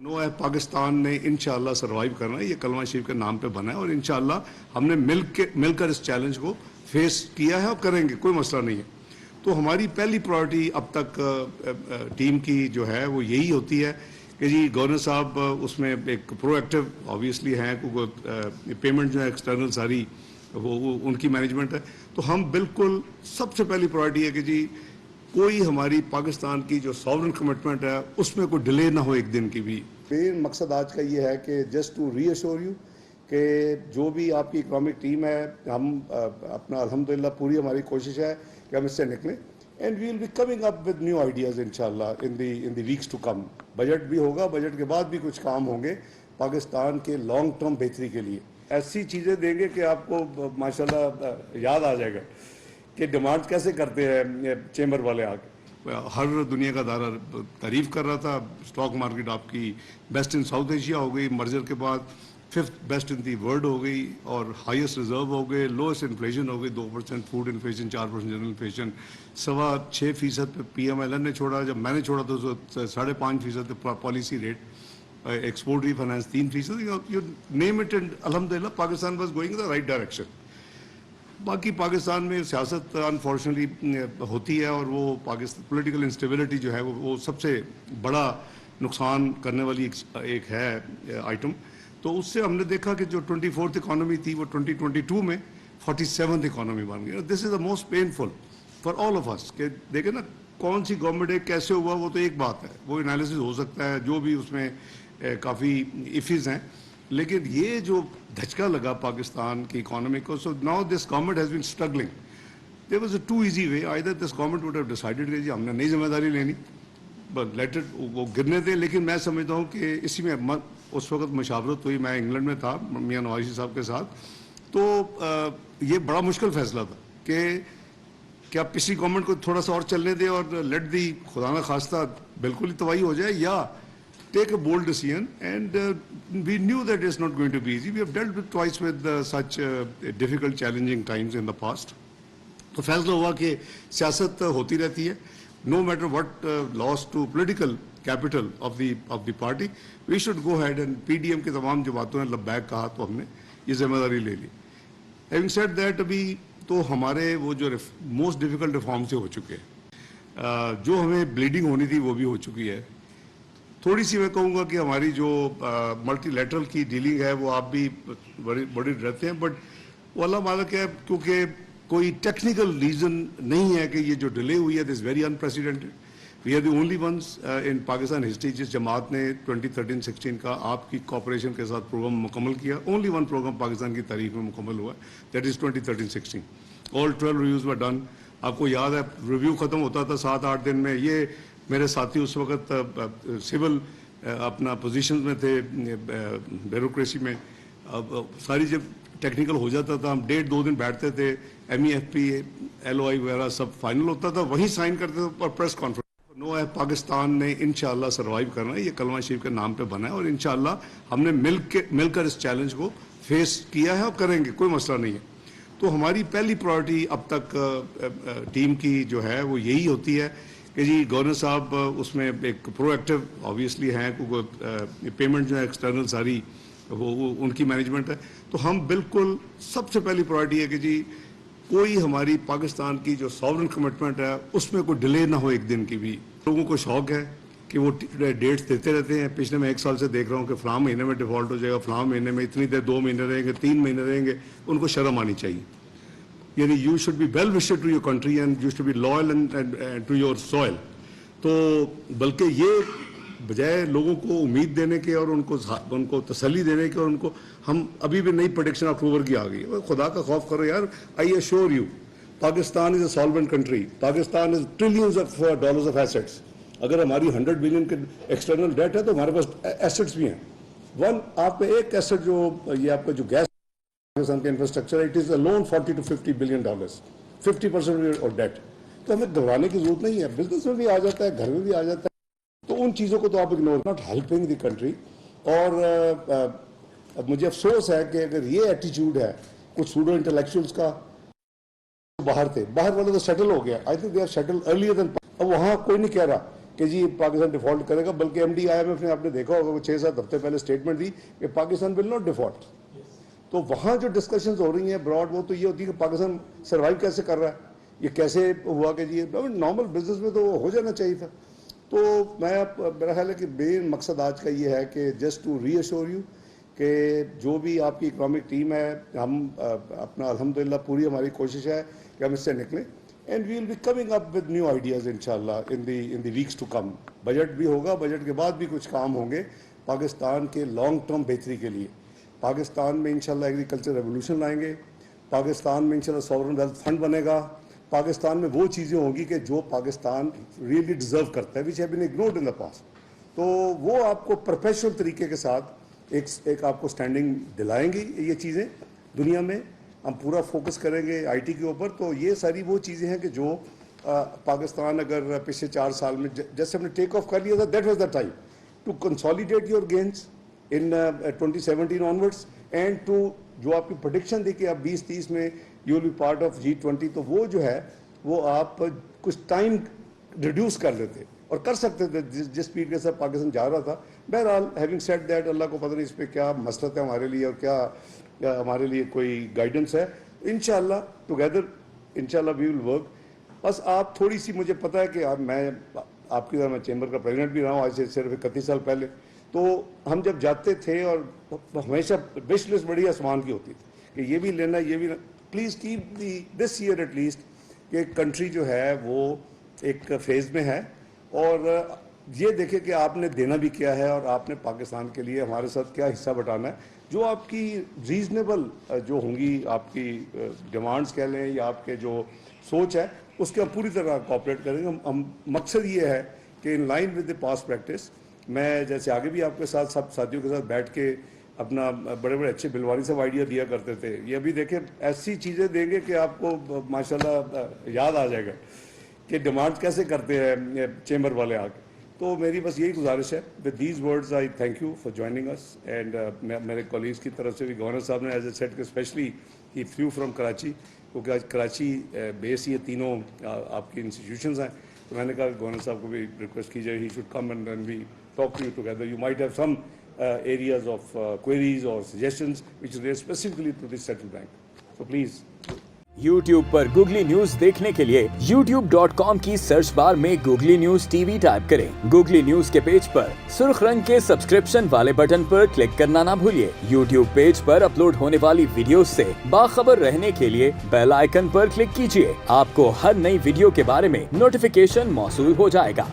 No है पाकिस्तान ने इंशाअल्लाह सर्वाइव करना है, ये कलमा शरीफ के नाम पे बना है और इंशाअल्लाह हमने मिलकर इस चैलेंज को फेस किया है और करेंगे, कोई मसला नहीं है। तो हमारी पहली प्रायोरिटी अब तक टीम की जो है वो यही होती है कि जी गवर्नर साहब उसमें एक प्रोएक्टिव ऑब्वियसली हैं, क्योंकि पेमेंट जो है एक्सटर्नल सारी वो उनकी मैनेजमेंट है। तो हम बिल्कुल सबसे पहली प्रायोरिटी है कि जी कोई हमारी पाकिस्तान की जो सॉवरेन कमिटमेंट है उसमें कोई डिले ना हो एक दिन की भी। मेन मकसद आज का ये है कि जस्ट टू रीअश्योर यू कि जो भी आपकी इकोनॉमिक टीम है, हम अपना अल्हम्दुलिल्लाह पूरी हमारी कोशिश है कि हम इससे निकलें and we will be coming up with new ideas इंशाल्लाह in the weeks to come. Budget भी होगा, बजट के बाद भी कुछ काम होंगे पाकिस्तान के लॉन्ग टर्म बेहतरी के लिए। ऐसी चीज़ें देंगे कि आपको माशाल्लाह याद आ जाएगा कि डिमांड कैसे करते हैं चेंबर वाले आके। हर दुनिया का दारा तारीफ कर रहा था, स्टॉक मार्केट आपकी बेस्ट इन साउथ एशिया हो गई, मर्जर के बाद 5th best in the world हो गई और हाईएस्ट रिजर्व हो गए, लोएस्ट इन्फ्लेशन हो गई 2%, फूड इन्फ्लेशन 4% जनरल इन्फ्लेशन, 6.25% पे PMLN ने छोड़ा, जब मैंने छोड़ा तो 5.5% policy rate, export refinance 3%, you name it and अल्हम्दुलिल्लाह Pakistan was going in the right direction. बाकी पाकिस्तान में सियासत अनफॉर्चुनेटली होती है और वो पाकिस्तान पॉलिटिकल इंस्टेबिलिटी जो है वो सबसे बड़ा नुकसान करने वाली एक है आइटम। तो उससे हमने देखा कि जो 24th इकॉनमी थी वो 2022 में 47th इकॉनमी बन गई। This is the most painful for all of us कि देखें ना कौन सी गवर्नमेंट है, कैसे हुआ, वो तो एक बात है, वो एनालिसिस हो सकता है, जो भी उसमें काफ़ी इफ़ीज़ हैं, लेकिन ये जो धचका लगा पाकिस्तान की इकोनॉमी को, so now this government has been struggling. There was a too easy way, either this government would have decided कि जी हमने नई जिम्मेदारी लेनी, बट लेट इट वो गिरने दे। लेकिन मैं समझता हूँ कि इसी में उस वक्त मशावरत हुई, मैं इंग्लैंड में था मियाँ नवाज शरीफ साहब के साथ, तो ये बड़ा मुश्किल फैसला था कि क्या पिछली गवर्नमेंट को थोड़ा सा और चलने दे और लेट दी खुदा ना खास्ता बिल्कुल ही तबाही हो जाए, या take a bold decision, and we knew that it's not going to be easy. We have dealt with twice with such difficult, challenging times in the past. तो फैसला हुआ कि सियासत होती रहती है, no matter what loss to political capital of the party, we should go ahead and PDM के तमाम जो बातों ने लब्बैक कहा तो हमने ये जिम्मेदारी ले ली। Having said that, अभी तो हमारे वो जो मोस्ट डिफिकल्ट रिफॉर्म से हो चुके हैं, जो हमें ब्लीडिंग होनी थी वो भी हो चुकी है। थोड़ी सी मैं कहूँगा कि हमारी जो मल्टीलैटरल की डीलिंग है वो आप भी बड़ी रहते हैं, बट वो अल्लाह मालिक है, क्योंकि कोई टेक्निकल रीज़न नहीं है कि ये जो डिले हुई है, this very unprecedented. We are the only ones in Pakistan history जिस जमात ने 2013-16 का आपकी कॉपरेशन के साथ प्रोग्राम मुकम्मल किया। ओनली वन प्रोग्राम पाकिस्तान की तारीख में मुकम्मल हुआ, that is 2013-16। All 12 reviews were done. आपको याद है रिव्यू ख़त्म होता था 7-8 दिन में। ये मेरे साथी उस वक्त सिविल अपना पोजीशन में थे, ब्यूरोक्रेसी में, सारी जब टेक्निकल हो जाता था हम 1.5-2 दिन बैठते थे, MEFP LOI वगैरह सब फाइनल होता था, वहीं साइन करते थे और प्रेस कॉन्फ्रेंस। नो है पाकिस्तान ने इंशाअल्लाह सर्वाइव करना है, ये कलमा शरीफ के नाम पे बना है और इंशाअल्लाह हमने मिलकर इस चैलेंज को फेस किया है और करेंगे, कोई मसला नहीं है। तो हमारी पहली प्रायोरिटी अब तक टीम की जो है वो यही होती है कि जी गवर्नर साहब उसमें एक प्रोएक्टिव ऑब्वियसली हैं, क्योंकि पेमेंट जो है एक्सटर्नल सारी वो उनकी मैनेजमेंट है। तो हम बिल्कुल सबसे पहली प्रायोरिटी है कि जी कोई हमारी पाकिस्तान की जो सॉवरेन कमिटमेंट है उसमें कोई डिले ना हो एक दिन की भी। लोगों को शौक है कि वो डेट्स देते रहते हैं। पिछले मैं 1 साल से देख रहा हूँ कि फलां महीने में डिफॉल्ट हो जाएगा, फलां महीने में इतनी देर, 2 महीने रहेंगे, 3 महीने रहेंगे। उनको शर्म आनी चाहिए। यानी you should be well wisher to your country and you should be loyal and to your soil. तो बल्कि ये बजाय लोगों को उम्मीद देने के और उनको तसल्ली देने के, और उनको हम अभी भी नई प्रेडिक्शन अक्टूबर की आ गई है, खुदा का खौफ करो यार। I assure you Pakistan is a solvent country, Pakistan is trillions of dollars of assets. अगर हमारी 100 बिलियन के एक्सटर्नल डेट है तो हमारे पास एसेट्स भी हैं। वन आपका एक एसेट जो ये आपका जो गैस पाकिस्तान का इंफ्रास्ट्रक्चर है, it is alone $40 to $50 billion, 50% of debt. तो हमें घबराने की जरूरत नहीं है, बिजनेस में भी आ जाता है, घर में भी आ जाता है। तो उन चीज़ों को तो आप ignore, not helping the country. और अब मुझे अफसोस है कि अगर ये एटीट्यूड है कुछ सूडो इंटेलेक्चुअल्स का, बाहर थे, बाहर वाले तो सेटल हो गया, I think they are settle earlier then. अब वहाँ कोई नहीं कह रहा کہ جی پاکستان ڈیفالٹ کرے گا, بلکہ MD-IMF نے آپ نے دیکھا ہوگا وہ 6-7 ہفتے پہلے اسٹیٹمنٹ دی کہ پاکستان ول ناٹ ڈیفالٹ. تو وہاں جو ڈسکشنز ہو رہی ہیں براڈ, وہ تو یہ ہوتی ہے کہ پاکستان سروائیو کیسے کر رہا ہے, یہ کیسے ہوا کہ جی نارمل بزنس میں تو ہو جانا چاہیے تھا. تو میرا خیال ہے کہ مین مقصد آج کا یہ ہے کہ just to reassure you کہ جو بھی آپ کی اکنامک ٹیم ہے, ہم اپنا الحمدللہ پوری ہماری کوشش ہے کہ ہم اس سے نکلیں, and we will be coming up with new ideas انشاءاللہ in the wax to come. Budget بھی ہوگا, بجٹ کے بعد بھی کچھ کام ہوں گے پاکستان کے لانگ ٹرم بہتری کے لیے. پاکستان میں انشاءاللہ ایگریکلچر ریولوشن لائیں گے, پاکستان میں انشاءاللہ ساورن ویلتھ فنڈ بنے گا, پاکستان میں وہ چیزیں ہوں گی کہ جو پاکستان ریئلی ڈیزرو کرتا ہے, which have been ignored in the past. تو وہ آپ کو پروفیشنل طریقے کے ساتھ ایک آپ کو اسٹینڈنگ دلائیں گی. یہ چیزیں دنیا میں ہم پورا فوکس کریں گے IT کے اوپر. تو یہ ساری وہ چیزیں ہیں کہ جو پاکستان اگر پچھلے 4 سال میں جیسے ہم نے ٹیک آف کر لیا تھا, that was the time to consolidate your gains in 2017 onwards, and to جو آپ کی پریڈکشن تھی کہ آپ 2030 میں you will be part of G20, تو وہ جو ہے وہ آپ کچھ ٹائم ریڈیوس کر لیتے اور کر سکتے تھے جس اسپیڈ کے ساتھ پاکستان جا رہا تھا. بہرحال ہیونگ سیڈ دیٹ, اللہ کو پتہ نہیں اس پہ کیا مسئلہ ہے ہمارے لیے اور کیا ہمارے لیے کوئی گائیڈنس ہے. انشاءاللہ ٹوگیدر انشاءاللہ وی ول ورک. بس آپ تھوڑی سی, مجھے پتہ ہے کہ میں آپ کی طرح میں چیمبر کا پریزیڈنٹ بھی رہا ہوں آج سے صرف 31 سال پہلے. تو ہم جب جاتے تھے اور ہمیشہ وش لسٹ بڑی آسمان کی ہوتی تھی کہ یہ بھی لینا یہ بھی. Please keep this year at least کہ کنٹری جو ہے وہ ایک فیز میں ہے, اور یہ دیکھیں کہ آپ نے دینا بھی کیا ہے اور آپ نے پاکستان کے لیے ہمارے ساتھ کیا حصہ بٹانا ہے. جو آپ کی ریزنیبل جو ہوں گی آپ کی ڈیمانڈز کہہ لیں یا آپ کے جو سوچ ہے, اس کے ہم پوری طرح کوآپریٹ کریں گے. ہم مقصد یہ ہے کہ in line with the past practice, میں جیسے آگے بھی آپ کے ساتھ سب ساتھیوں کے ساتھ بیٹھ کے اپنا بڑے بڑے اچھے بلواری صاحب آئیڈیا دیا کرتے تھے, یہ ابھی دیکھیں ایسی چیزیں دیں گے کہ آپ کو ماشاءاللہ یاد آ جائے گا کہ ڈیمانڈ کیسے کرتے ہیں چیمبر والے آ کے. تو میری بس یہی گزارش ہے. With these words I thank you for joining us, and میرے کولیگز کی طرف سے بھی گورنر صاحب نے ایز اے سیٹ کہ specially he flew from Karachi, کیونکہ آج کراچی بیس یہ تینوں آپ کی انسٹیٹیوشنز ہیں. تو میں نے کہا گورنر صاحب کو بھی ریکویسٹ کی جائے, he should come and then we talk to you together. You might have some areas of queries or suggestions which relate specifically to this central bank. So please. YouTube per googly news دیکھنے کے لیے youtube.com کی search bar میں googly news TV type کریں. Googly news کے page پر سرخ رنگ کے سبسکرپشن والے بٹن پر کلک کرنا نہ بھولیے. YouTube پیج پر اپلوڈ ہونے والی ویڈیوز سے باخبر رہنے کے لیے بیل آئیکن پر کلک کیجیے. آپ کو ہر نئی ویڈیو کے بارے میں نوٹیفیکیشن موصول ہو جائے گا.